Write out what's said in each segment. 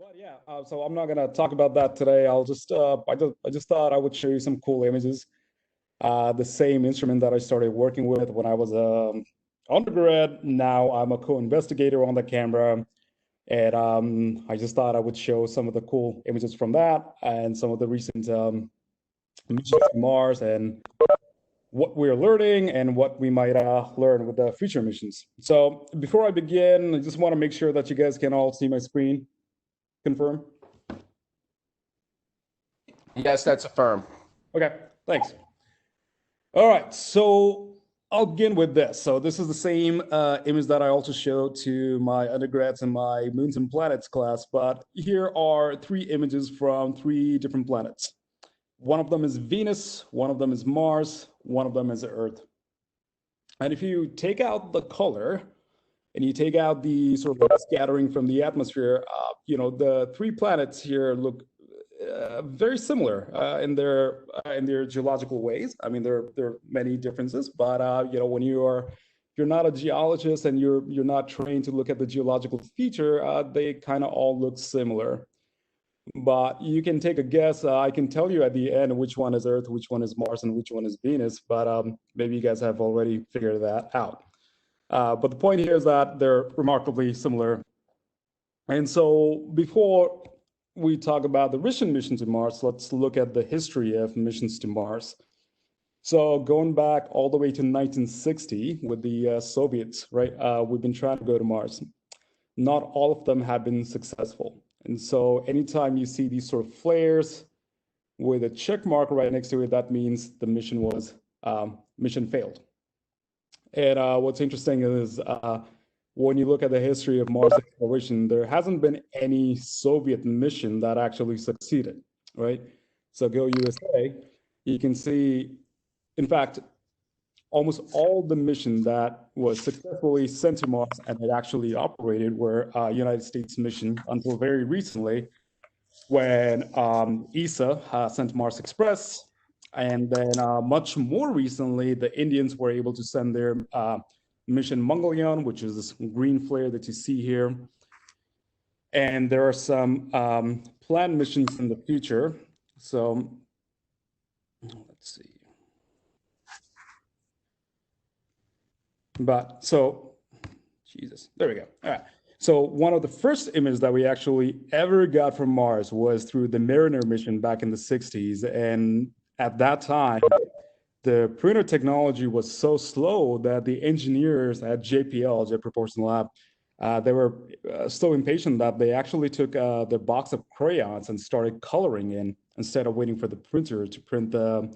But yeah, so I'm not gonna talk about that today. I just thought I would show you some cool images. The same instrument that I started working with when I was undergrad. Now I'm a co-investigator on the camera, and I just thought I would show some of the cool images from that and some of the recent missions to Mars and what we're learning and what we might learn with the future missions. So before I begin, I just want to make sure that you guys can all see my screen. Confirm? Yes, that's affirmed. Okay, thanks. All right, so I'll begin with this. So this is the same image that I also showed to my undergrads in my Moons and Planets class, but here are three images from three different planets. One of them is Venus, one of them is Mars, one of them is Earth. And if you take out the color and you take out the sort of scattering from the atmosphere, the three planets here look very similar in their geological ways. I mean, there are many differences, but when you're not a geologist and you're not trained to look at the geological feature, they kind of all look similar. But you can take a guess. I can tell you at the end which one is Earth, which one is Mars, and which one is Venus. But maybe you guys have already figured that out. But the point here is that they're remarkably similar. And so before we talk about the recent mission to Mars, let's look at the history of missions to Mars. So going back all the way to 1960 with the Soviets, right? We've been trying to go to Mars. Not all of them have been successful. And so anytime you see these sort of flares with a check mark right next to it, that means the mission failed. And what's interesting is when you look at the history of Mars exploration, there hasn't been any Soviet mission that actually succeeded, right? So go USA, you can see, in fact, almost all the mission that was successfully sent to Mars and it actually operated were United States mission until very recently when ESA sent Mars Express. And then much more recently, the Indians were able to send their mission Mangalyaan, which is this green flare that you see here. And there are some planned missions in the future. So let's see. Jesus, there we go. All right. So one of the first images that we actually ever got from Mars was through the Mariner mission back in the 60s. And at that time, the printer technology was so slow that the engineers at JPL, Jet Propulsion Lab, they were so impatient that they actually took their box of crayons and started coloring in instead of waiting for the printer to print the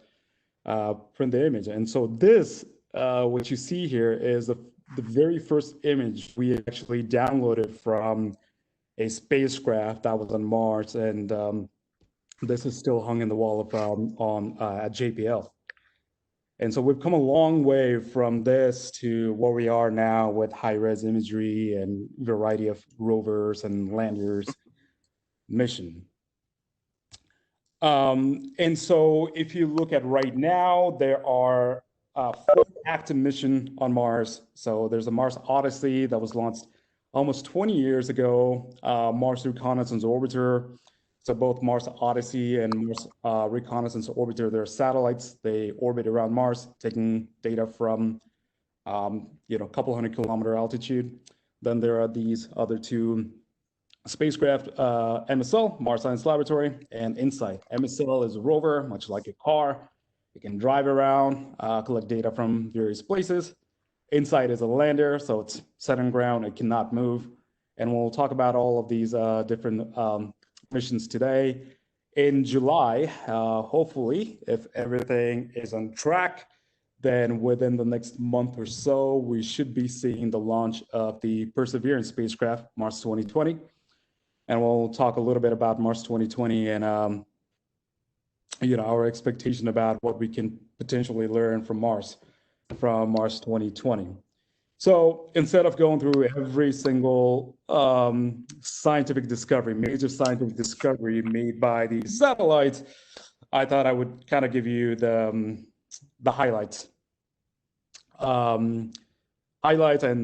image. And so this, what you see here is the very first image we actually downloaded from a spacecraft that was on Mars, and this is still hung in the wall of at JPL. And so we've come a long way from this to where we are now with high-res imagery and variety of rovers and landers mission. And so if you look at right now, there are 4 active missions on Mars. So there's a Mars Odyssey that was launched almost 20 years ago, Mars Reconnaissance Orbiter. So both Mars Odyssey and Mars Reconnaissance Orbiter, they're satellites. They orbit around Mars, taking data from a couple 100-kilometer altitude. Then there are these other 2 spacecraft, MSL, Mars Science Laboratory, and InSight. MSL is a rover, much like a car. It can drive around, collect data from various places. InSight is a lander, so it's set on ground, it cannot move. And we'll talk about all of these different missions today. In July, hopefully, if everything is on track, then within the next month or so, we should be seeing the launch of the Perseverance spacecraft, Mars 2020. And we'll talk a little bit about Mars 2020 and our expectation about what we can potentially learn from Mars 2020. So instead of going through every single scientific discovery, major scientific discovery made by these satellites, I thought I would kind of give you the highlights. I highlight, and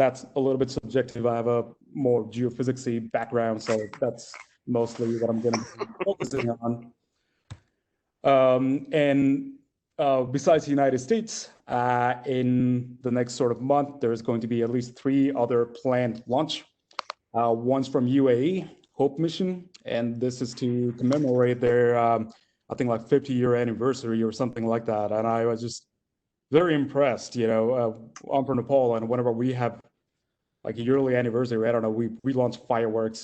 that's a little bit subjective. I have a more geophysicsy background, so that's mostly what I'm going to be focusing on. And besides the United States, in the next sort of month, there's going to be at least 3 other planned launch. One's from UAE, Hope Mission, and this is to commemorate their, I think, like 50-year anniversary or something like that. And I was just very impressed. I'm from Nepal, and whenever we have like a yearly anniversary, I don't know, we launch fireworks.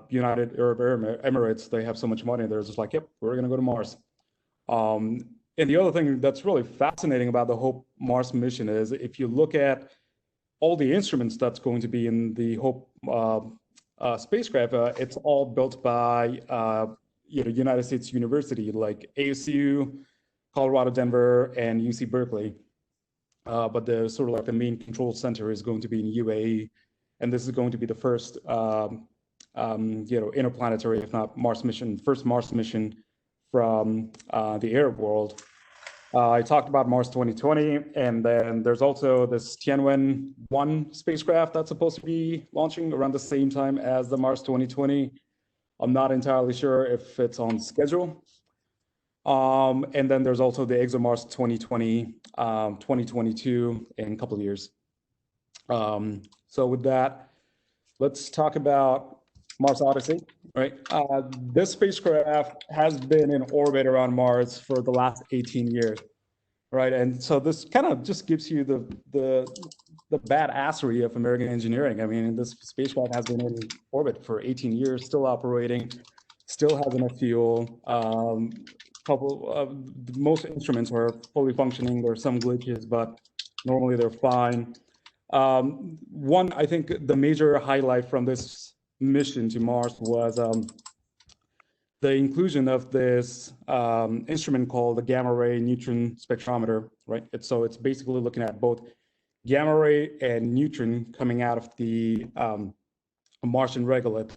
United Arab Emirates, they have so much money. They're just like, yep, we're gonna go to Mars. And the other thing that's really fascinating about the Hope Mars mission is if you look at all the instruments that's going to be in the Hope spacecraft, it's all built by United States University like ASU, Colorado, Denver, and UC Berkeley. But the sort of like the main control center is going to be in UAE, and this is going to be the first interplanetary, if not Mars mission, first Mars mission from the Arab world. I talked about Mars 2020, and then there's also this Tianwen-1 spacecraft that's supposed to be launching around the same time as the Mars 2020. I'm not entirely sure if it's on schedule. And then there's also the ExoMars 2020, 2022 in a couple of years. So with that, let's talk about Mars Odyssey, right? This spacecraft has been in orbit around Mars for the last 18 years, right? And so this kind of just gives you the badassery of American engineering. I mean, this spacecraft has been in orbit for 18 years, still operating, still has enough fuel. Most instruments are fully functioning. There are some glitches, but normally they're fine. I think the major highlight from this mission to Mars was the inclusion of this instrument called the gamma ray neutron spectrometer, right? So it's basically looking at both gamma ray and neutron coming out of the Martian regolith.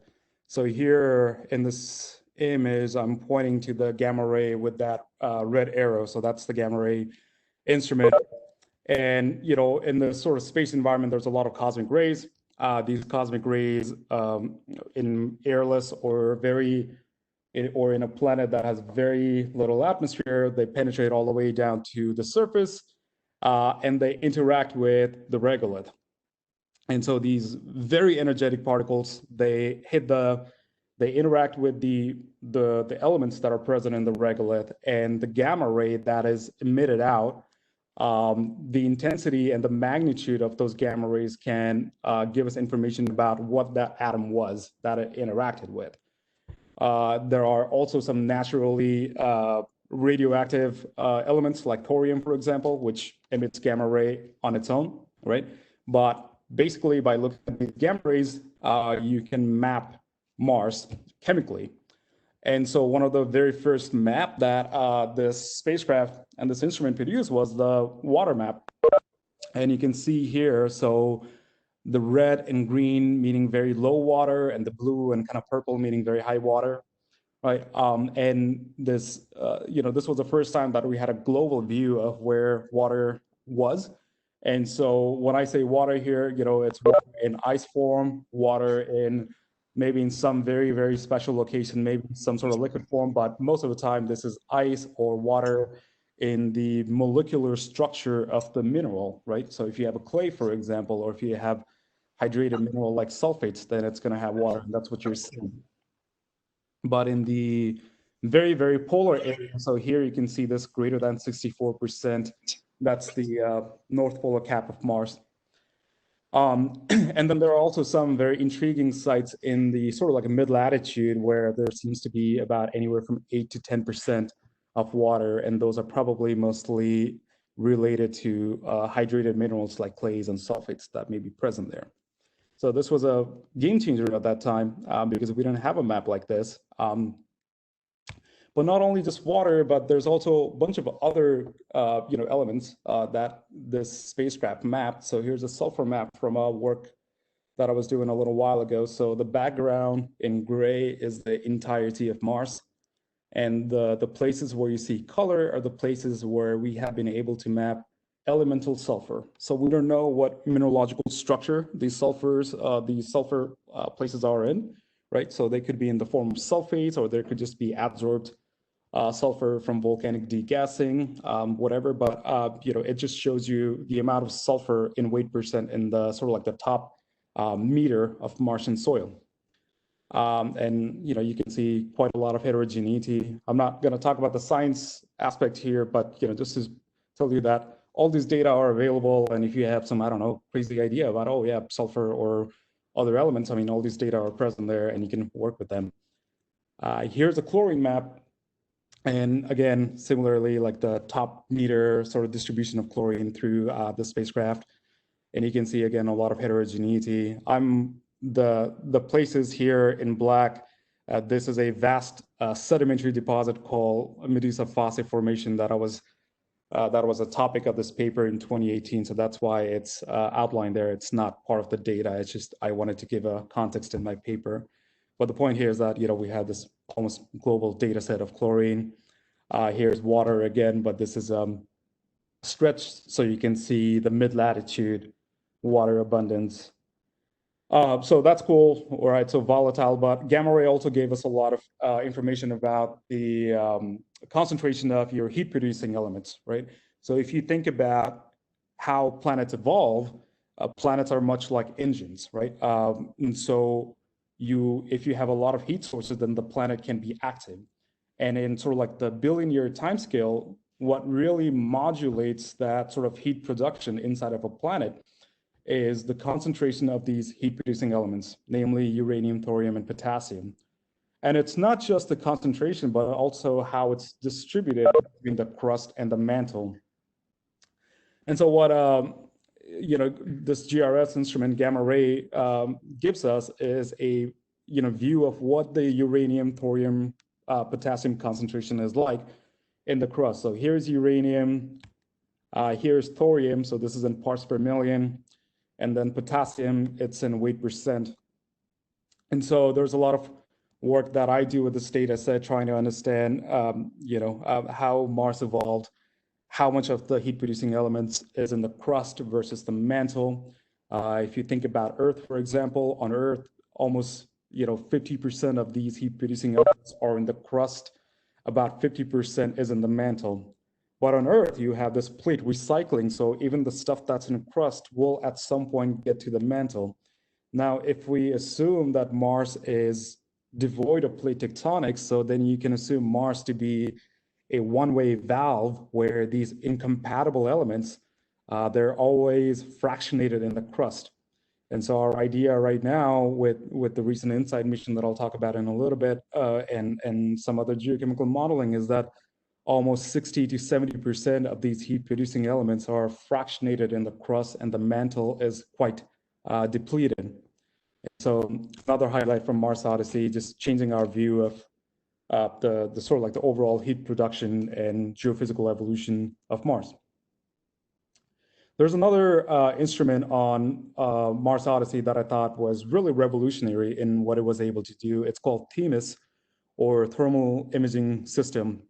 So here in this image, I'm pointing to the gamma ray with that red arrow. So that's the gamma ray instrument. And, in the sort of space environment, there's a lot of cosmic rays. These cosmic rays in airless or in a planet that has very little atmosphere, they penetrate all the way down to the surface, and they interact with the regolith. And so these very energetic particles, they interact with the elements that are present in the regolith, and the gamma ray that is emitted out, the intensity and the magnitude of those gamma rays can give us information about what that atom was that it interacted with. There are also some naturally radioactive elements like thorium, for example, which emits gamma ray on its own, right? But basically, by looking at these gamma rays, you can map Mars chemically. And so one of the very first map that this spacecraft and this instrument produced was the water map. And you can see here, so the red and green meaning very low water, and the blue and kind of purple meaning very high water, right? And this, this was the first time that we had a global view of where water was. And so when I say water here, it's water in ice form, water in maybe in some very, very special location, maybe some sort of liquid form, but most of the time this is ice or water in the molecular structure of the mineral, right? So if you have a clay, for example, or if you have hydrated mineral like sulfates, then it's going to have water, and that's what you're seeing. But in the very, very polar area, so here you can see this greater than 64%, that's the North Polar Cap of Mars. And then there are also some very intriguing sites in the sort of like a mid-latitude where there seems to be about anywhere from 8 to 10% of water, and those are probably mostly related to hydrated minerals like clays and sulfates that may be present there. So this was a game changer at that time because we didn't have a map like this. But not only just water, but there's also a bunch of other elements that this spacecraft mapped. So here's a sulfur map from a work that I was doing a little while ago. So the background in gray is the entirety of Mars. And the places where you see color are the places where we have been able to map elemental sulfur. So we don't know what mineralogical structure these sulfur places are in, right? So they could be in the form of sulfates, or there could just be adsorbed sulfur from volcanic degassing, whatever. But it just shows you the amount of sulfur in weight percent in the sort of like the top meter of Martian soil. And you can see quite a lot of heterogeneity. I'm not going to talk about the science aspect here, but just to tell you that all these data are available, and if you have some, I don't know, crazy idea about, oh yeah, sulfur or other elements, I mean, all these data are present there, and you can work with them. Here's a chlorine map, and again, similarly, like the top meter sort of distribution of chlorine through the spacecraft, and you can see again a lot of heterogeneity. The places here in black. This is a vast sedimentary deposit called Medusa Fossae Formation that was a topic of this paper in 2018. So that's why it's outlined there. It's not part of the data. It's just I wanted to give a context in my paper. But the point here is that we have this almost global data set of chlorine. Here's water again, but this is stretched so you can see the mid-latitude water abundance. So that's cool. All right, so volatile, but gamma ray also gave us a lot of information about the concentration of your heat producing elements, right? So if you think about how planets evolve, planets are much like engines, right? And so if you have a lot of heat sources, then the planet can be active. And in sort of like the billion-year timescale, what really modulates that sort of heat production inside of a planet is the concentration of these heat-producing elements, namely uranium, thorium, and potassium. And it's not just the concentration, but also how it's distributed between the crust and the mantle. And so what this GRS instrument, gamma ray, gives us is a view of what the uranium, thorium, potassium concentration is like in the crust. So here's uranium, here's thorium, so this is in parts per million. And then potassium, it's in weight percent. And so there's a lot of work that I do with this data set, trying to understand, how Mars evolved, how much of the heat-producing elements is in the crust versus the mantle. If you think about Earth, for example, on Earth, almost 50% of these heat-producing elements are in the crust. About 50% is in the mantle. But on Earth, you have this plate recycling, so even the stuff that's in crust will at some point get to the mantle. Now, if we assume that Mars is devoid of plate tectonics, so then you can assume Mars to be a one-way valve where these incompatible elements, they're always fractionated in the crust. And so our idea right now with the recent InSight mission that I'll talk about in a little bit, and some other geochemical modeling, is that almost 60 to 70% of these heat-producing elements are fractionated in the crust, and the mantle is quite depleted. So another highlight from Mars Odyssey, just changing our view of the sort of like the overall heat production and geophysical evolution of Mars. There's another instrument on Mars Odyssey that I thought was really revolutionary in what it was able to do. It's called THEMIS, or Thermal Imaging System.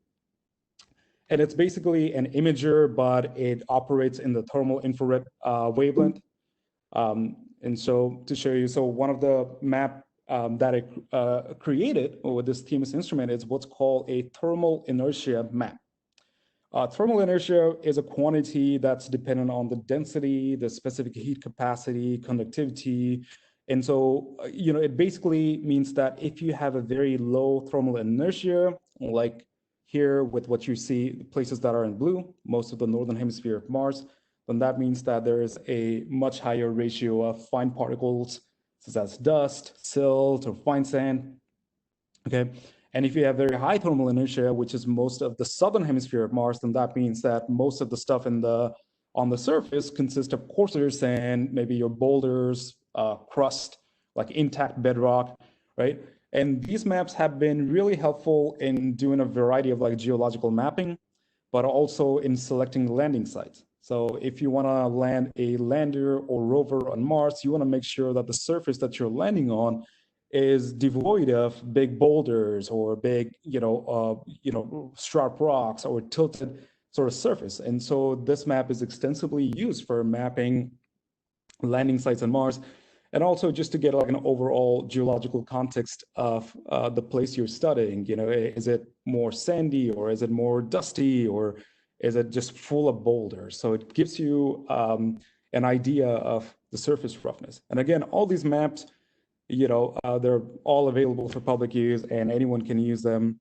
And it's basically an imager, but it operates in the thermal infrared wavelength. And so to show you, so one of the map that I created with this THEMIS instrument is what's called a thermal inertia map. Thermal inertia is a quantity that's dependent on the density, the specific heat capacity, conductivity. And so, it basically means that if you have a very low thermal inertia, like here with what you see, places that are in blue, most of the northern hemisphere of Mars, then that means that there is a much higher ratio of fine particles, such as dust, silt, or fine sand. Okay. And if you have very high thermal inertia, which is most of the southern hemisphere of Mars, then that means that most of the stuff on the surface consists of coarser sand, maybe your boulders, crust, like intact bedrock, right? And these maps have been really helpful in doing a variety of like geological mapping, but also in selecting landing sites. So if you want to land a lander or rover on Mars, you want to make sure that the surface that you're landing on is devoid of big boulders or big, sharp rocks or tilted sort of surface. And so this map is extensively used for mapping landing sites on Mars, and also just to get like an overall geological context of the place you're studying. You know, is it more sandy, or is it more dusty, or is it just full of boulders? So it gives you an idea of the surface roughness. And again, all these maps, they're all available for public use and anyone can use them.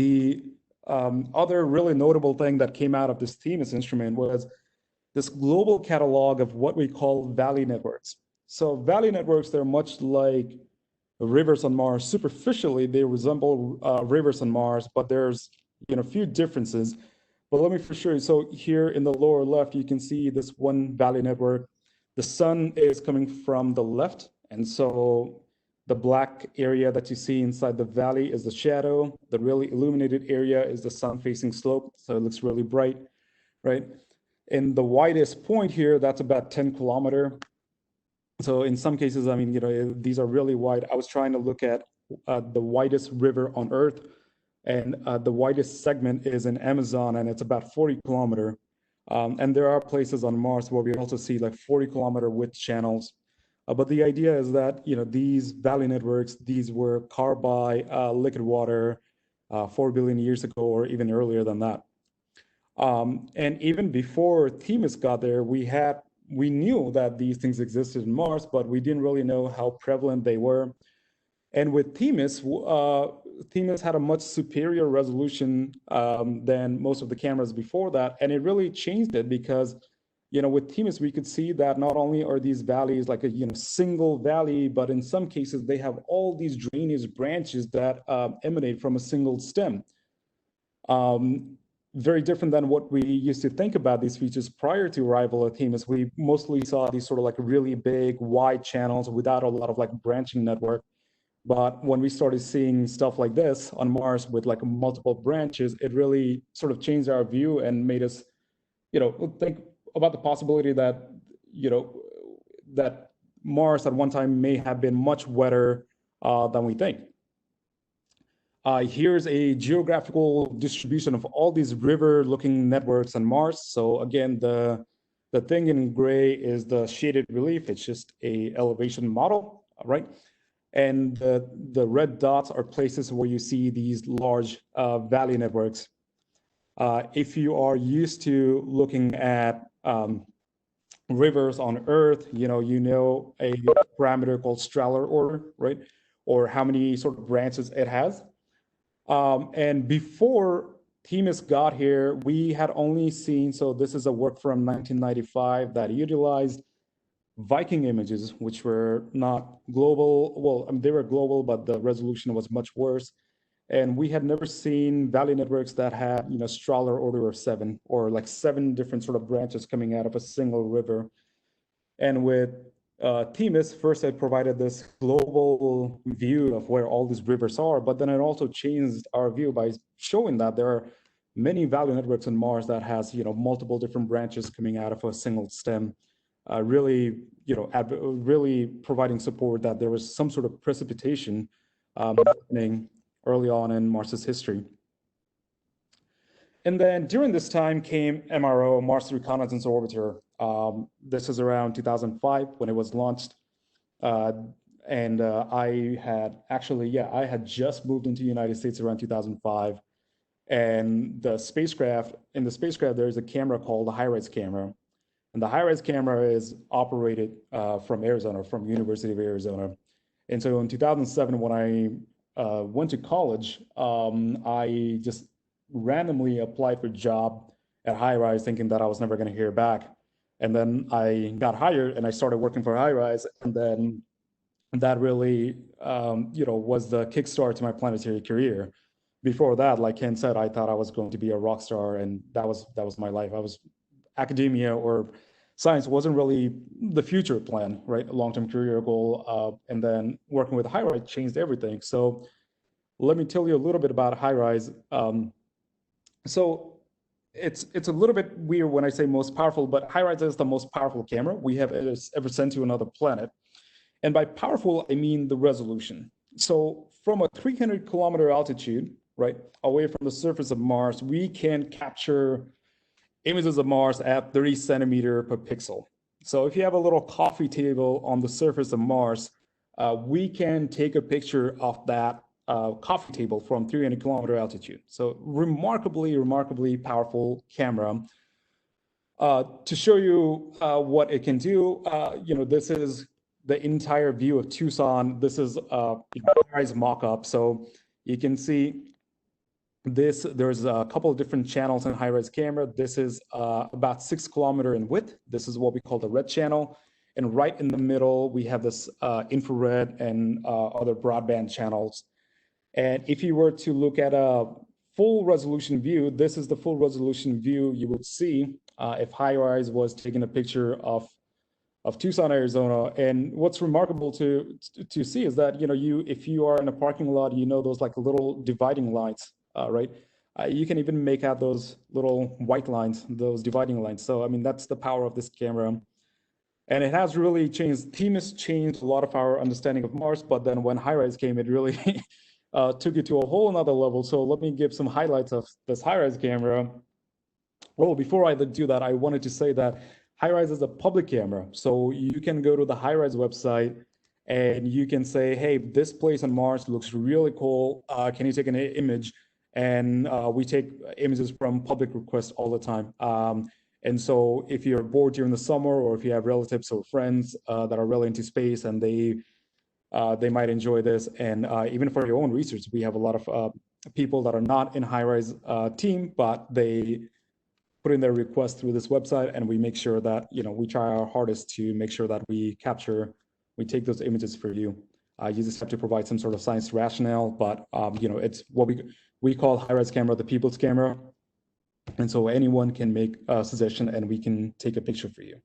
The other really notable thing that came out of this THEMIS instrument was this global catalog of what we call valley networks. So valley networks, they're much like rivers on Mars. Superficially, they resemble rivers on Mars, but there's a few differences. But let me for sure. So here in the lower left, you can see this one valley network. The sun is coming from the left, and so the black area that you see inside the valley is the shadow. The really illuminated area is the sun-facing slope, so it looks really bright, right? And the widest point here, that's about 10 kilometer. So in some cases, I mean, these are really wide. I was trying to look at the widest river on Earth, and the widest segment is in Amazon, and it's about 40 kilometer. And there are places on Mars where we also see like 40-kilometer width channels. But the idea is that, these valley networks, these were carved by liquid water 4 billion years ago, or even earlier than that. And even before THEMIS got there, we knew that these things existed in Mars, but we didn't really know how prevalent they were. And with THEMIS, THEMIS had a much superior resolution than most of the cameras before that, and it really changed it because, with THEMIS, we could see that not only are these valleys like a single valley, but in some cases they have all these drainage branches that emanate from a single stem. Very different than what we used to think about these features prior to arrival at THEMIS. We mostly saw these sort of like really big, wide channels without a lot of like branching network. But when we started seeing stuff like this on Mars with like multiple branches, it really sort of changed our view and made us, think about the possibility that, that Mars at one time may have been much wetter than we think. Here's a geographical distribution of all these river-looking networks on Mars. So again, the thing in gray is the shaded relief. It's just a elevation model, right? And the red dots are places where you see these large valley networks. If you are used to looking at rivers on Earth, you know a parameter called Strahler order, right? Or how many sort of branches it has. And before THEMIS got here, we had only seen, so this is a work from 1995 that utilized Viking images, which were not global. Well, I mean, they were global, but the resolution was much worse. And we had never seen valley networks that had, Strahler order of 7, or like 7 different sort of branches coming out of a single river. And with THEMIS, first it provided this global view of where all these rivers are, but then it also changed our view by showing that there are many valley networks on Mars that has, multiple different branches coming out of a single stem. Really, really providing support that there was some sort of precipitation happening early on in Mars's history. And then during this time came MRO, Mars Reconnaissance Orbiter. This is around 2005 when it was launched. And I had just moved into the United States around 2005. And in the spacecraft, there's a camera called the Hydrous camera. And the Hydrous camera is operated from Arizona, from University of Arizona. And so in 2007, when I went to college, I just randomly applied for a job at Hydrous thinking that I was never going to hear back. And then I got hired and I started working for Hydrous. And then that really, was the kickstart to my planetary career. Before that, like Ken said, I thought I was going to be a rock star, and that was my life. Academia or science wasn't really the future plan, right? A long-term career goal. And then working with Hydrous changed everything. So let me tell you a little bit about Hydrous. So it's a little bit weird when I say most powerful, but Hydrous is the most powerful camera we have ever sent to another planet. And by powerful, I mean the resolution. So from a 300-kilometer altitude, right, away from the surface of Mars, we can capture images of Mars at 30 centimeter per pixel. So if you have a little coffee table on the surface of Mars, we can take a picture of that coffee table from 300-kilometer altitude. So remarkably powerful camera. To show you what it can do, this is the entire view of Tucson. This is a high-res mock-up. So you can see this, there's a couple of different channels in high-res camera. This is about 6 kilometers in width. This is what we call the red channel. And right in the middle, we have this infrared and other broadband channels. And if you were to look at a full resolution view, this is the full resolution view you would see if high-res was taking a picture of Tucson, Arizona. And what's remarkable to see is that, if you are in a parking lot, those like little dividing lines, right? You can even make out those little white lines, those dividing lines. So, I mean, that's the power of this camera. And it has really changed, TMIS changed a lot of our understanding of Mars, but then when high-res came, it really took it to a whole another level. So let me give some highlights of this high-res camera. Well, before I do that, I wanted to say that high-res is a public camera. So you can go to the high-res website and you can say, hey, this place on Mars looks really cool. Can you take an image? And we take images from public requests all the time. And so if you're bored during the summer, or if you have relatives or friends that are really into space and they might enjoy this. And even for your own research, we have a lot of people that are not in high-res team, but they put in their request through this website, and we make sure that, we try our hardest to make sure that we take those images for you. You just have to provide some sort of science rationale, but it's what we call high-res camera the people's camera. And so anyone can make a suggestion and we can take a picture for you.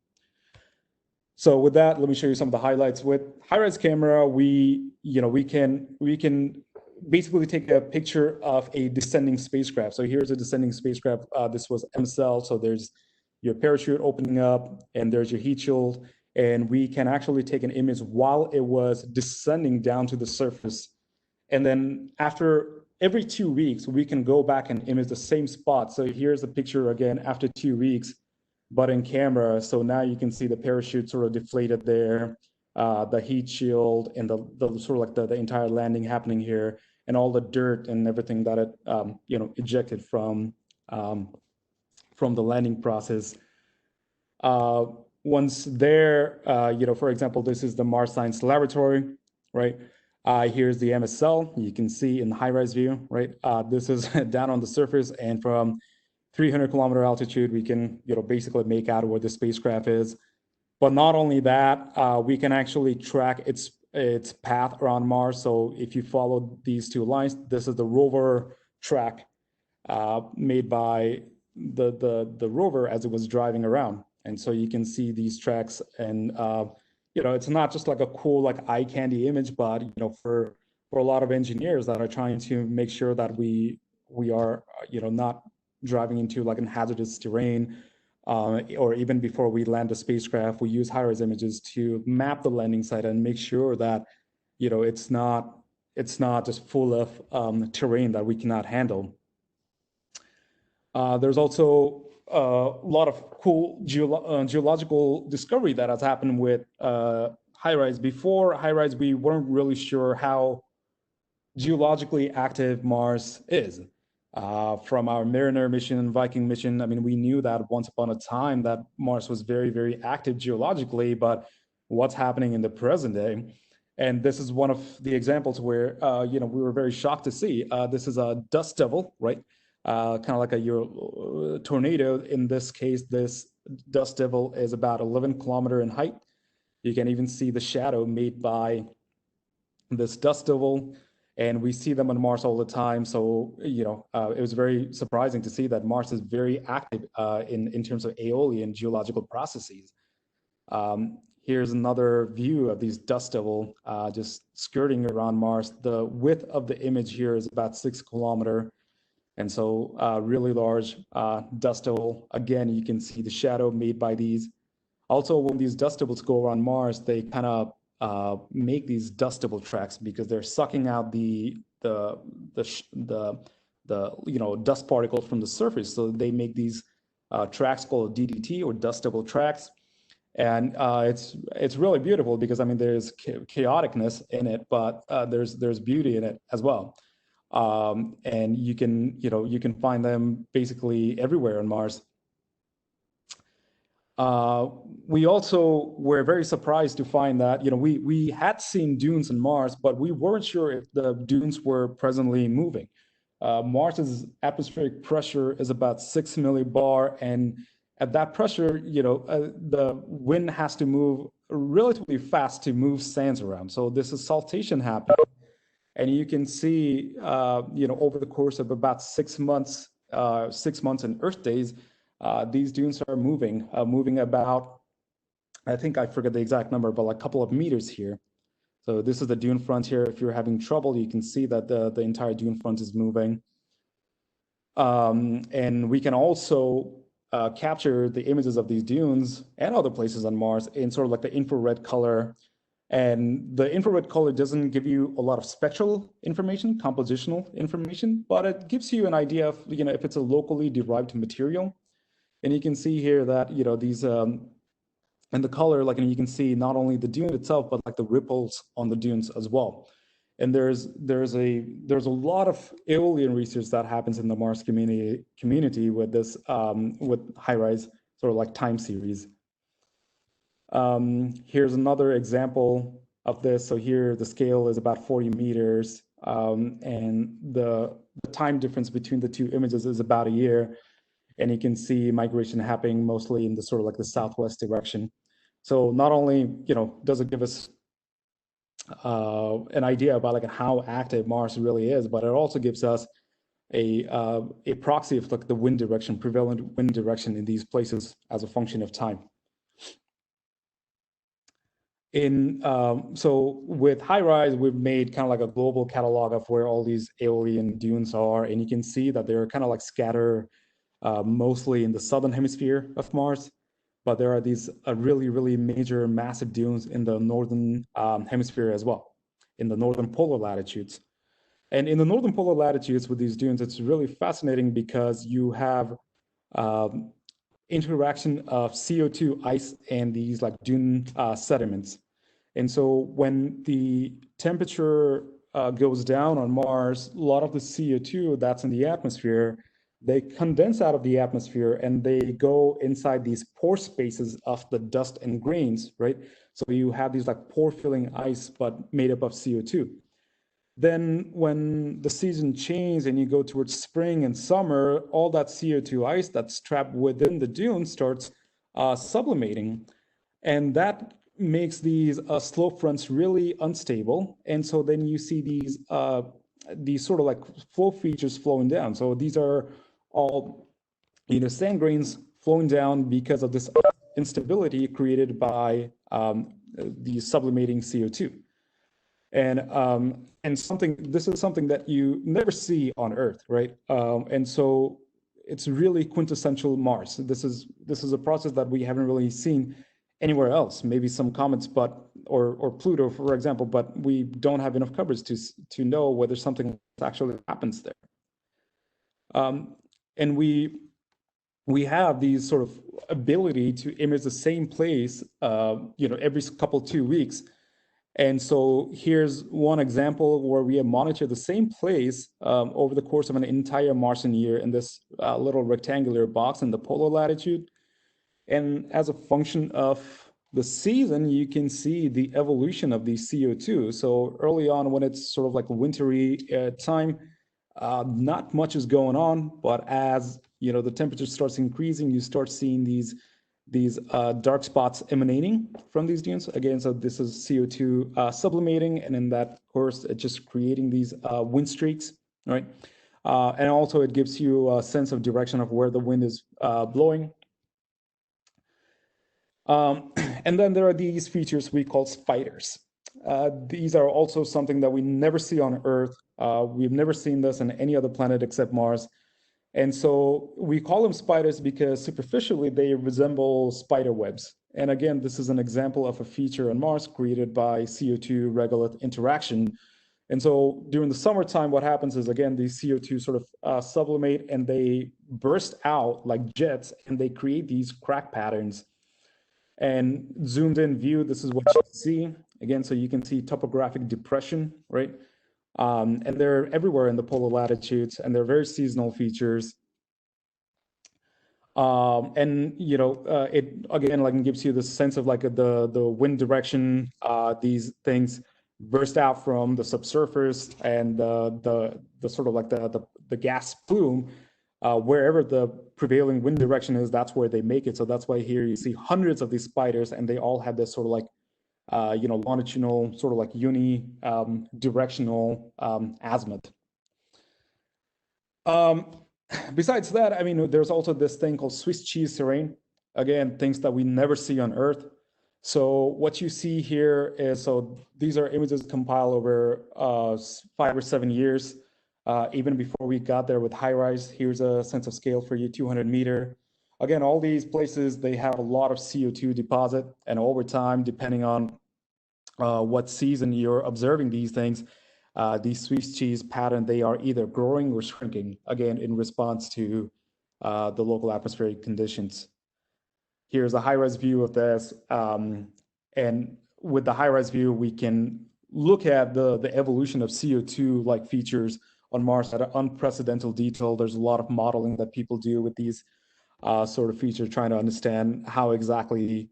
So with that, let me show you some of the highlights. With high-res camera, we can basically take a picture of a descending spacecraft. So here's a descending spacecraft. This was MSL. So there's your parachute opening up and there's your heat shield. And we can actually take an image while it was descending down to the surface. And then after every 2 weeks, we can go back and image the same spot. So here's a picture again after 2 weeks, but in camera. So now you can see the parachute sort of deflated there, the heat shield, and the sort of like the entire landing happening here, and all the dirt and everything that it ejected from the landing process. Once there, for example, this is the Mars Science Laboratory, right? Here's the MSL. You can see in the high-res view, right? This is down on the surface, and from 300-kilometer altitude, we can basically make out where the spacecraft is. But not only that, we can actually track its path around Mars. So if you follow these two lines, this is the rover track made by the rover as it was driving around. And so you can see these tracks, and it's not just like a cool like eye candy image, but for a lot of engineers that are trying to make sure that we are not driving into like a hazardous terrain, or even before we land the spacecraft, we use high-res images to map the landing site and make sure that it's not just full of terrain that we cannot handle. There's also a lot of cool geological discovery that has happened with high-res. Before high-res, we weren't really sure how geologically active Mars is. From our Mariner mission and Viking mission, I mean, we knew that once upon a time that Mars was very, very active geologically, but what's happening in the present day? And this is one of the examples where, we were very shocked to see. This is a dust devil, right? Kind of like a tornado. In this case, this dust devil is about 11 kilometers in height. You can even see the shadow made by this dust devil, and we see them on Mars all the time. So, it was very surprising to see that Mars is very active in terms of aeolian geological processes. Here's another view of these dust devil just skirting around Mars. The width of the image here is about 6 kilometers. And so really large dust devil. Again, you can see the shadow made by these. Also, when these dust devils go around Mars, they kind of make these dust devil tracks because they're sucking out the dust particles from the surface. So they make these tracks called DDT, or dustable tracks. And it's really beautiful because, I mean, there's chaoticness in it, but there's beauty in it as well. And you can find them basically everywhere on Mars. We also were very surprised to find that, we had seen dunes on Mars, but we weren't sure if the dunes were presently moving. Mars's atmospheric pressure is about 6 millibar, and at that pressure, the wind has to move relatively fast to move sands around. So this is saltation happening, and you can see, over the course of about 6 months, 6 months in Earth days, these dunes are moving about, I think I forget the exact number, but like a couple of meters here. So this is the dune front here. If you're having trouble, you can see that the entire dune front is moving. And we can also capture the images of these dunes and other places on Mars in sort of like the infrared color. And the infrared color doesn't give you a lot of spectral information, compositional information, but it gives you an idea of, if it's a locally derived material. And you can see here that, these, and the color, like, and you can see not only the dune itself, but like the ripples on the dunes as well. And there's a lot of aeolian research that happens in the Mars community with this, with HiRISE, sort of like time series. Here's another example of this. So here the scale is about 40 meters, and the time difference between the two images is about a year. And you can see migration happening mostly in the sort of like the southwest direction. So not only, does it give us an idea about like how active Mars really is, but it also gives us a proxy of like the wind direction, prevalent wind direction in these places as a function of time. So with HiRISE, we've made kind of like a global catalog of where all these aeolian dunes are, and you can see that they're kind of like scattered mostly in the southern hemisphere of Mars, but there are these really, really major massive dunes in the northern hemisphere as well, in the northern polar latitudes. And in the northern polar latitudes with these dunes, it's really fascinating because you have interaction of CO2 ice and these like dune sediments. And so when the temperature goes down on Mars, a lot of the CO2 that's in the atmosphere, they condense out of the atmosphere and they go inside these pore spaces of the dust and grains, right? So you have these like pore filling ice, but made up of CO2. Then when the season changes and you go towards spring and summer, all that CO2 ice that's trapped within the dune starts sublimating. And that makes these slope fronts really unstable. And so then you see these sort of like flow features flowing down. So these are all, sand grains flowing down because of this instability created by the sublimating CO2. And this is something that you never see on Earth, right? And so it's really quintessential Mars. This is a process that we haven't really seen anywhere else. Maybe some comets, or Pluto, for example, but we don't have enough coverage to know whether something actually happens there. And we have these sort of ability to image the same place, every couple 2 weeks. And so here's one example where we have monitored the same place over the course of an entire Martian year in this little rectangular box in the polar latitude. And as a function of the season, you can see the evolution of the CO2. So early on, when it's sort of like a wintry time, not much is going on, but as the temperature starts increasing, you start seeing these dark spots emanating from these dunes. Again, so this is CO2 sublimating, and in that course, it's just creating these wind streaks, right? And also it gives you a sense of direction of where the wind is blowing. And then there are these features we call spiders. These are also something that we never see on Earth. We've never seen this on any other planet except Mars. And so we call them spiders because superficially they resemble spider webs. And again, this is an example of a feature on Mars created by CO2 regolith interaction. And so during the summertime, what happens is, again, these CO2 sort of sublimate and they burst out like jets and they create these crack patterns. And zoomed in view, this is what you see. Again, so you can see topographic depression, right? And they're everywhere in the polar latitudes, and they're very seasonal features. And it again like gives you the sense of like the wind direction. These things burst out from the subsurface, and the sort of like the gas plume, wherever the prevailing wind direction is, that's where they make it. So that's why here you see hundreds of these spiders, and they all have this sort of like longitudinal, sort of like directional azimuth. Besides that, I mean, there's also this thing called Swiss cheese terrain. Again, things that we never see on Earth. So what you see here is, so these are images compiled over 5 or 7 years, even before we got there with Hydrous. Here's a sense of scale for you, 200 meter. Again, all these places, they have a lot of CO2 deposit, and over time, depending on what season you're observing these things, these Swiss cheese pattern, they are either growing or shrinking, again, in response to the local atmospheric conditions. Here's a high-res view of this. And with the high-res view, we can look at the evolution of CO2-like features on Mars at an unprecedented detail. There's a lot of modeling that people do with these sort of features, trying to understand how exactly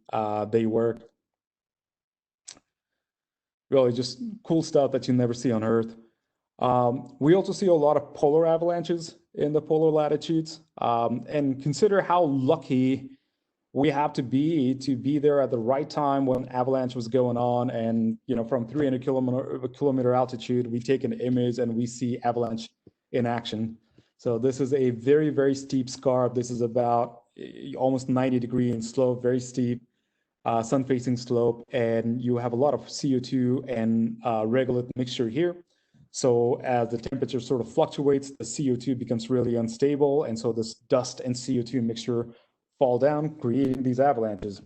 they work. Really just cool stuff that you never see on Earth. We also see a lot of polar avalanches in the polar latitudes, and consider how lucky we have to be there at the right time when avalanche was going on. And from 300 kilometer altitude, we take an image and we see avalanche in action. So this is a very, very steep scarp. This is about almost 90-degree in slope, very steep. Sun-facing slope, and you have a lot of CO2 and regolith mixture here. So as the temperature sort of fluctuates, the CO2 becomes really unstable, and so this dust and CO2 mixture fall down, creating these avalanches.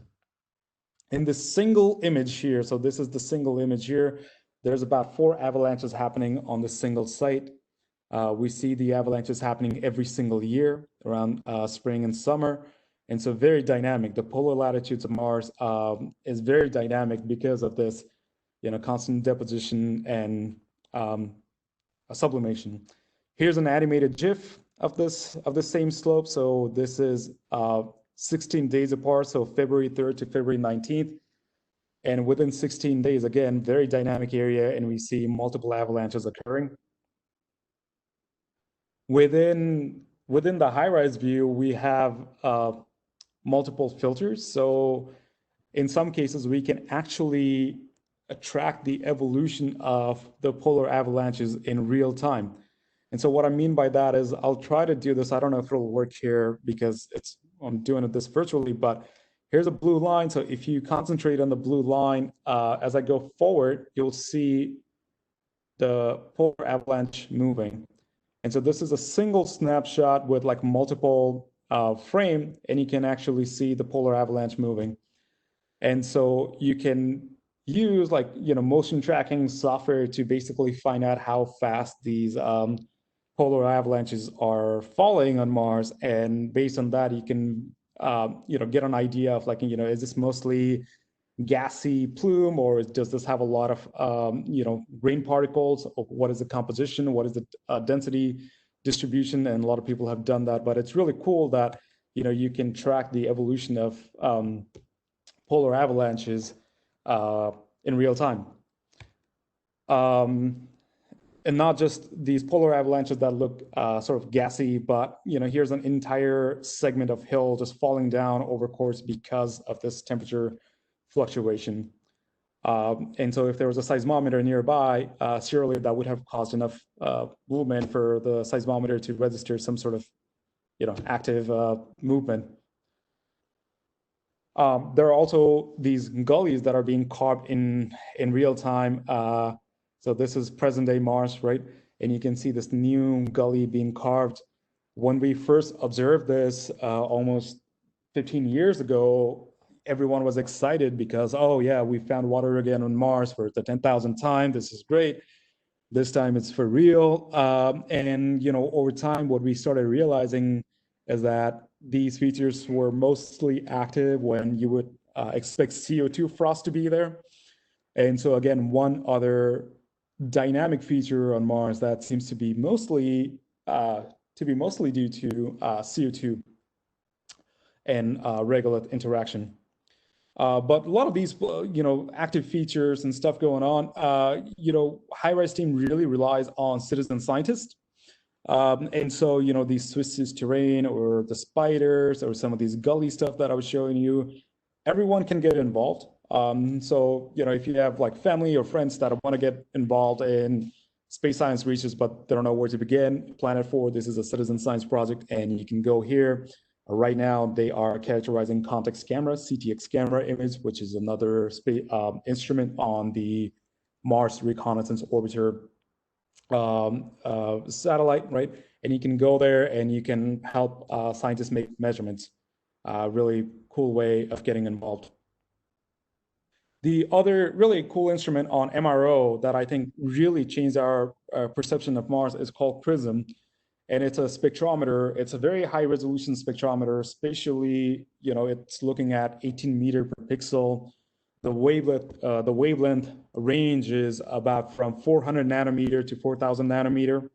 In this single image here, so this is the single image here, there's about 4 avalanches happening on the single site. We see the avalanches happening every single year around spring and summer. And so very dynamic. The polar latitudes of Mars is very dynamic because of this, constant deposition and sublimation. Here's an animated GIF of the same slope. So this is 16 days apart, so February 3rd to February 19th. And within 16 days, again, very dynamic area, and we see multiple avalanches occurring. Within the high-rise view, we have multiple filters. So in some cases, we can actually track the evolution of the polar avalanches in real time. And so what I mean by that is, I'll try to do this. I don't know if it'll work here because I'm doing this virtually, but here's a blue line. So if you concentrate on the blue line, as I go forward, you'll see the polar avalanche moving. And so this is a single snapshot with like multiple frame, and you can actually see the polar avalanche moving. And so you can use motion tracking software to basically find out how fast these polar avalanches are falling on Mars. And based on that, you can get an idea of is this mostly gassy plume, or does this have a lot of rain particles? What is the composition? What is the density distribution? And a lot of people have done that, but it's really cool that you can track the evolution of polar avalanches in real time. And not just these polar avalanches that look sort of gassy, but here's an entire segment of hill just falling down over course because of this temperature fluctuation. And so if there was a seismometer nearby, surely that would have caused enough movement for the seismometer to register some sort of active movement. There are also these gullies that are being carved in real time. So this is present day Mars, right? And you can see this new gully being carved. When we first observed this almost 15 years ago, everyone was excited because, oh yeah, we found water again on Mars for the 10,000th time. This is great. This time it's for real. And, over time, what we started realizing is that these features were mostly active when you would expect CO2 frost to be there. And so again, one other dynamic feature on Mars that seems to be mostly due to CO2 and regolith interaction. But a lot of these, active features and stuff going on, HiRISE team really relies on citizen scientists. And so, these Swiss terrain or the spiders or some of these gully stuff that I was showing you, everyone can get involved. So, if you have like family or friends that want to get involved in space science research, but they don't know where to begin, Planet 4, this is a citizen science project, and you can go here. Right now, they are characterizing context camera, CTX camera image, which is another instrument on the Mars Reconnaissance Orbiter satellite, right? And you can go there and you can help scientists make measurements. Really cool way of getting involved. The other really cool instrument on MRO that I think really changed our perception of Mars is called PRISM. And it's a spectrometer. It's a very high resolution spectrometer. Spatially, it's looking at 18 meter per pixel. The wavelength range is about from 400 nanometer to 4,000 nanometer.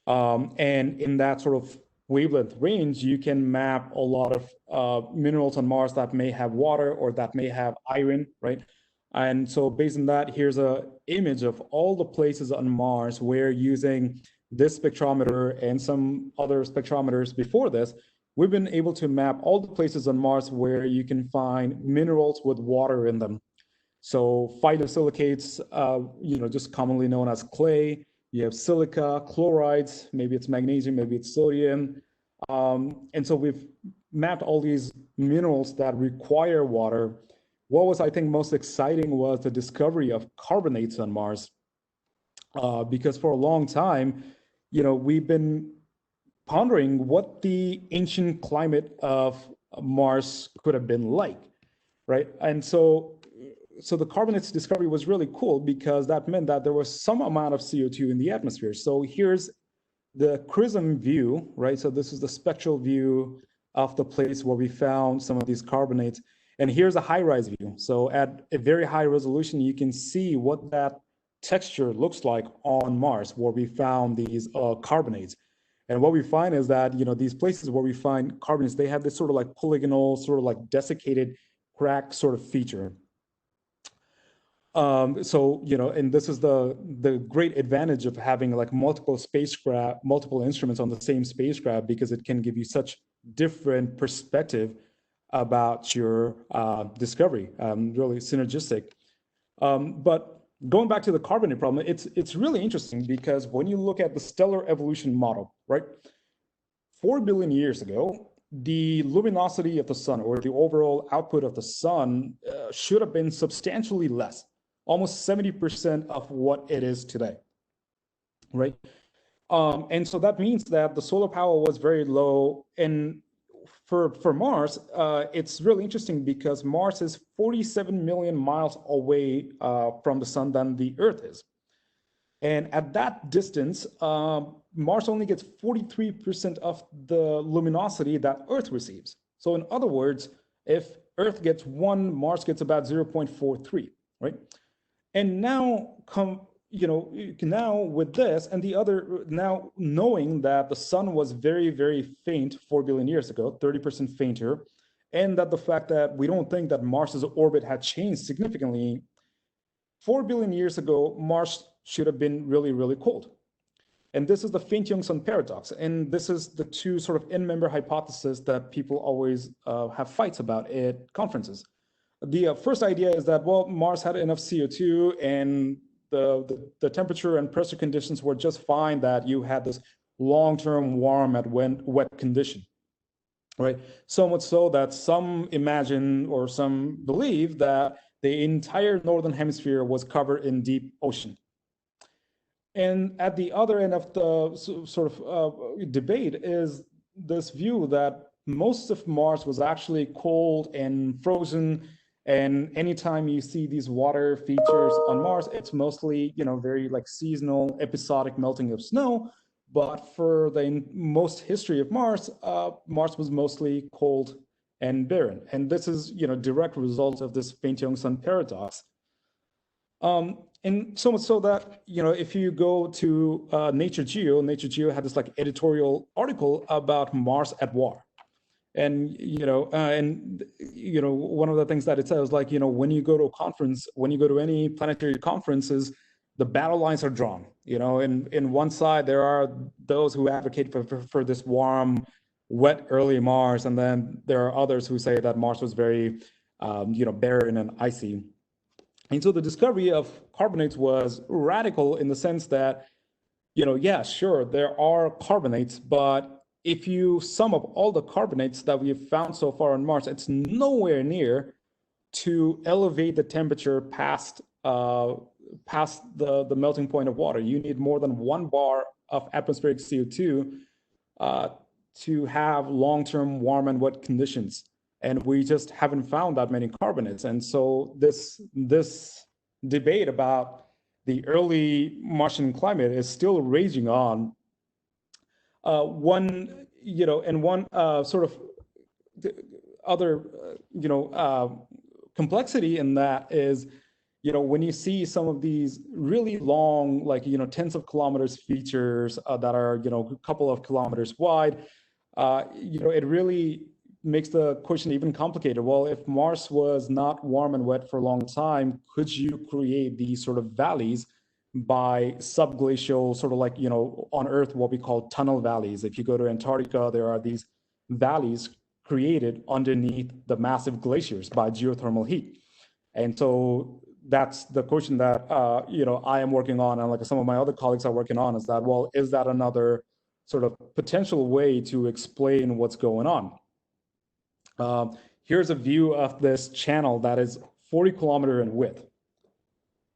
And in that sort of wavelength range, you can map a lot of minerals on Mars that may have water or that may have iron, right? And so based on that, here's an image of all the places on Mars where using this spectrometer and some other spectrometers before this, we've been able to map all the places on Mars where you can find minerals with water in them. So phytosilicates, just commonly known as clay. You have silica, chlorides, maybe it's magnesium, maybe it's sodium. And so we've mapped all these minerals that require water. What was, I think, most exciting was the discovery of carbonates on Mars. Because for a long time, we've been pondering what the ancient climate of Mars could have been like, right? And so the carbonates discovery was really cool because that meant that there was some amount of CO2 in the atmosphere. So here's the CRISM view, right? So this is the spectral view of the place where we found some of these carbonates. And here's a HiRISE view. So at a very high resolution, you can see what that texture looks like on Mars, where we found these carbonates. And what we find is that, these places where we find carbonates, they have this sort of like polygonal, sort of like desiccated crack sort of feature. So, and this is the great advantage of having like multiple instruments on the same spacecraft, because it can give you such different perspective about your discovery, really synergistic. But going back to the carbonate problem, it's really interesting because when you look at the stellar evolution model, right? 4 billion years ago, the luminosity of the sun, or the overall output of the sun, should have been substantially less, almost 70% of what it is today, right? And so that means that the solar power was very low. And for Mars, it's really interesting because Mars is 47 million miles away from the sun than the Earth is. And at that distance, Mars only gets 43% of the luminosity that Earth receives. So in other words, if Earth gets 1, Mars gets about 0.43, right? And now now with this and the other, now knowing that the sun was very, very faint 4 billion years ago, 30% fainter, and that the fact that we don't think that Mars's orbit had changed significantly, 4 billion years ago, Mars should have been really, really cold. And this is the Faint-Youngson paradox. And this is the two sort of in-member hypotheses that people always have fights about at conferences. The first idea is that, well, Mars had enough CO2 and the temperature and pressure conditions were just fine, that you had this long-term warm and wet condition, right? So much so that some imagine or some believe that the entire northern hemisphere was covered in deep ocean. And at the other end of the sort of debate is this view that most of Mars was actually cold and frozen, And anytime you see these water features on Mars, it's mostly, very like seasonal, episodic melting of snow. But for the most history of Mars, Mars was mostly cold and barren. And this is, direct result of this faint young sun paradox. And so much so that, if you go to Nature Geo had this like editorial article about Mars at war. And, one of the things that it says, like, when you go to a conference, when you go to any planetary conferences, the battle lines are drawn, in one side, there are those who advocate for this warm, wet, early Mars. And then there are others who say that Mars was very, barren and icy. And so the discovery of carbonates was radical in the sense that, yeah, sure, there are carbonates, but if you sum up all the carbonates that we've found so far on Mars, it's nowhere near to elevate the temperature past the melting point of water. You need more than 1 bar of atmospheric CO2 to have long-term warm and wet conditions. And we just haven't found that many carbonates. And so this debate about the early Martian climate is still raging on. One sort of other, complexity in that is, when you see some of these really long, like, tens of kilometers features that are, a couple of kilometers wide, it really makes the question even complicated. Well, if Mars was not warm and wet for a long time, could you create these sort of valleys by subglacial, sort of like, on Earth, what we call tunnel valleys? If you go to Antarctica, there are these valleys created underneath the massive glaciers by geothermal heat. And so that's the question that, I am working on, and like some of my other colleagues are working on, is that, well, is that another sort of potential way to explain what's going on? Here's a view of this channel that is 40 kilometers in width,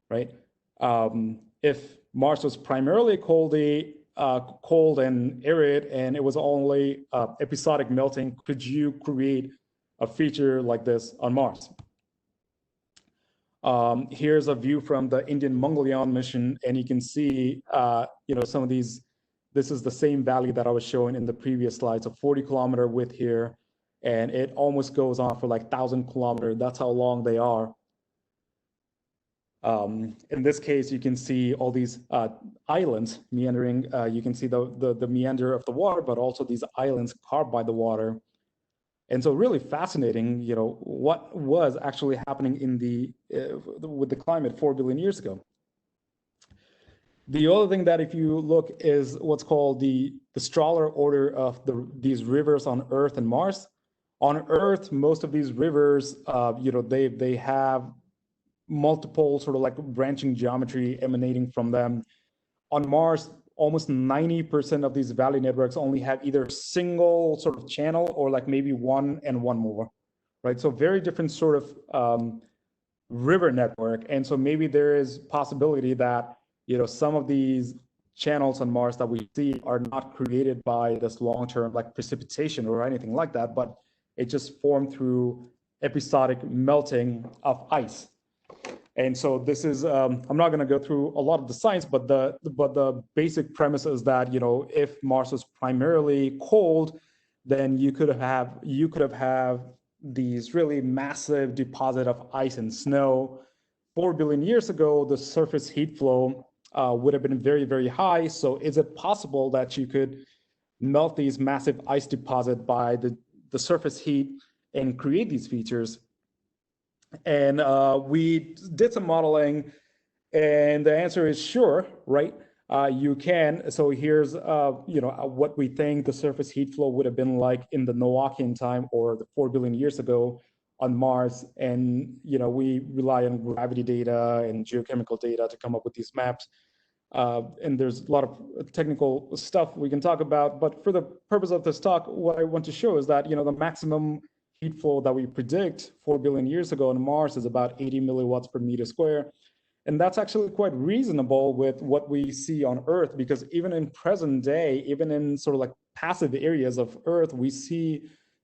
right? If Mars was primarily cold and arid, and it was only episodic melting, could you create a feature like this on Mars? Here's a view from the Indian Mangalyaan mission, and you can see, some of these. This is the same valley that I was showing in the previous slides, a 40-kilometer width here, and it almost goes on for like 1,000 kilometers. That's how long they are. In this case, you can see all these islands meandering. You can see the meander of the water, but also these islands carved by the water. And so really fascinating, what was actually happening in with the climate 4 billion years ago. The other thing that if you look is what's called the Strahler order of these rivers on Earth and Mars. On Earth, most of these rivers, they have multiple sort of like branching geometry emanating from them. On Mars, almost 90% of these valley networks only have either a single sort of channel or like maybe one and one more, right? So very different sort of river network. And so maybe there is possibility that, some of these channels on Mars that we see are not created by this long-term like precipitation or anything like that, but it just formed through episodic melting of ice. And so this is, I'm not going to go through a lot of the science, but the basic premise is that, if Mars was primarily cold, then you could have these really massive deposit of ice and snow. 4 billion years ago, the surface heat flow would have been very, very high. So is it possible that you could melt these massive ice deposit by the surface heat and create these features? And we did some modeling, and the answer is sure, right? You can. So here's what we think the surface heat flow would have been like in the Noachian time, or the 4 billion years ago on Mars. And we rely on gravity data and geochemical data to come up with these maps. And there's a lot of technical stuff we can talk about, but for the purpose of this talk, what I want to show is that the maximum heat flow that we predict 4 billion years ago on Mars is about 80 milliwatts per meter square. And that's actually quite reasonable with what we see on Earth, because even in present day, even in sort of like passive areas of Earth, we see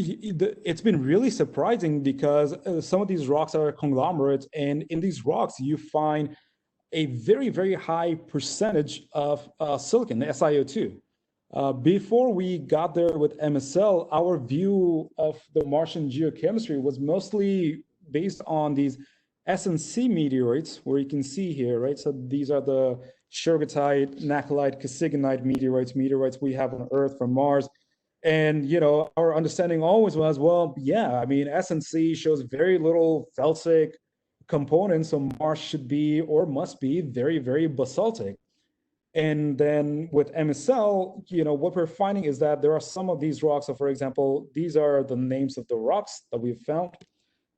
it's been really surprising because some of these rocks are conglomerates, and in these rocks you find a very, very high percentage of silicon, SiO2. Before we got there with MSL, our view of the Martian geochemistry was mostly based on these SNC meteorites, where you can see here, right? So these are the shergotite, nacolite, cassigonite meteorites we have on Earth from Mars. And, our understanding always was, well, yeah, I mean, SNC shows very little felsic components, so Mars should be or must be very, very basaltic. And then with MSL, what we're finding is that there are some of these rocks. So for example, these are the names of the rocks that we've found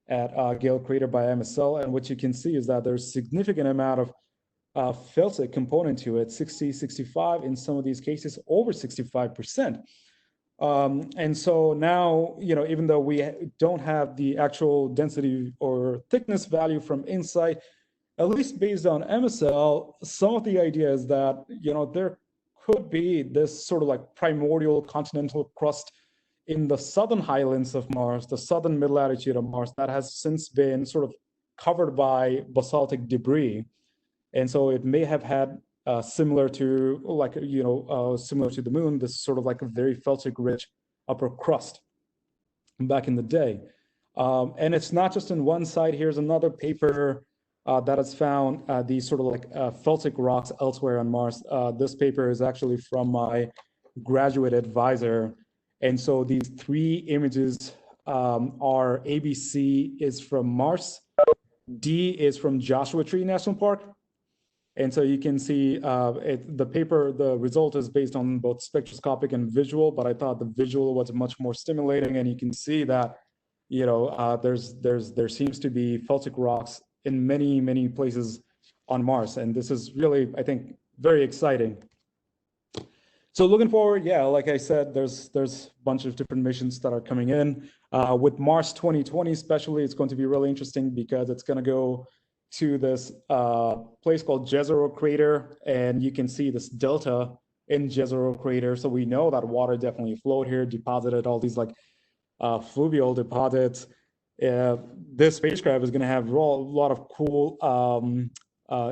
at Gale Crater by MSL. And what you can see is that there's significant amount of felsic component to it, 60, 65, in some of these cases, over 65%. And so now, even though we don't have the actual density or thickness value from InSight, at least based on MSL, some of the idea is that, there could be this sort of like primordial continental crust in the southern highlands of Mars, the southern mid-latitude of Mars, that has since been sort of covered by basaltic debris. And so it may have had similar to the moon, this sort of like a very felsic rich upper crust back in the day. And it's not just in one side. Here's another paper that has found these sort of like felsic rocks elsewhere on Mars. This paper is actually from my graduate advisor. And so these three images are ABC is from Mars, D is from Joshua Tree National Park. And so you can see the result is based on both spectroscopic and visual, but I thought the visual was much more stimulating. And you can see that, there seems to be felsic rocks in many, many places on Mars. And this is really, I think, very exciting. So looking forward, yeah, like I said, there's a bunch of different missions that are coming in. With Mars 2020 especially, it's going to be really interesting because it's going to go to this place called Jezero Crater, and you can see this delta in Jezero Crater. So we know that water definitely flowed here, deposited all these like fluvial deposits. This spacecraft is going to have a lot of cool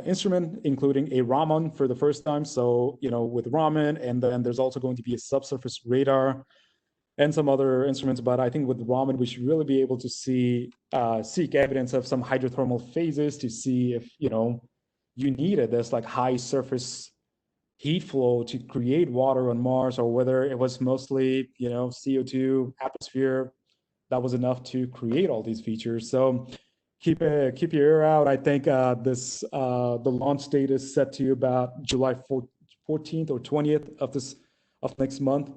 instrument, including a Raman for the first time. So, with Raman, and then there's also going to be a subsurface radar and some other instruments. But I think with Raman, we should really be able to seek evidence of some hydrothermal phases to see if, you needed this like high surface heat flow to create water on Mars, or whether it was mostly, CO2 atmosphere that was enough to create all these features. So keep your ear out. I think the launch date is set to about July 14th or 20th of next month.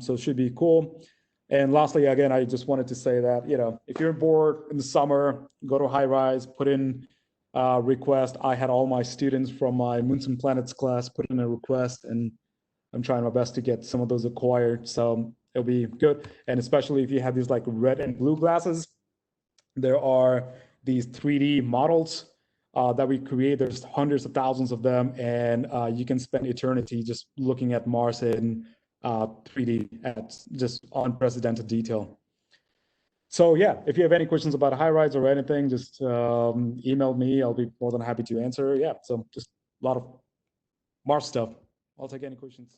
So it should be cool. And lastly, again, I just wanted to say that, if you're bored in the summer, go to HiRise, put in a request. I had all my students from my Moons and Planets class put in a request, and I'm trying my best to get some of those acquired. So it'll be good. And especially if you have these like red and blue glasses, there are these 3D models that we create. There's hundreds of thousands of them, and you can spend eternity just looking at Mars in 3D at just unprecedented detail. So yeah, if you have any questions about HiRise or anything, just email me. I'll be more than happy to answer. Yeah, so just a lot of Mars stuff. I'll take any questions.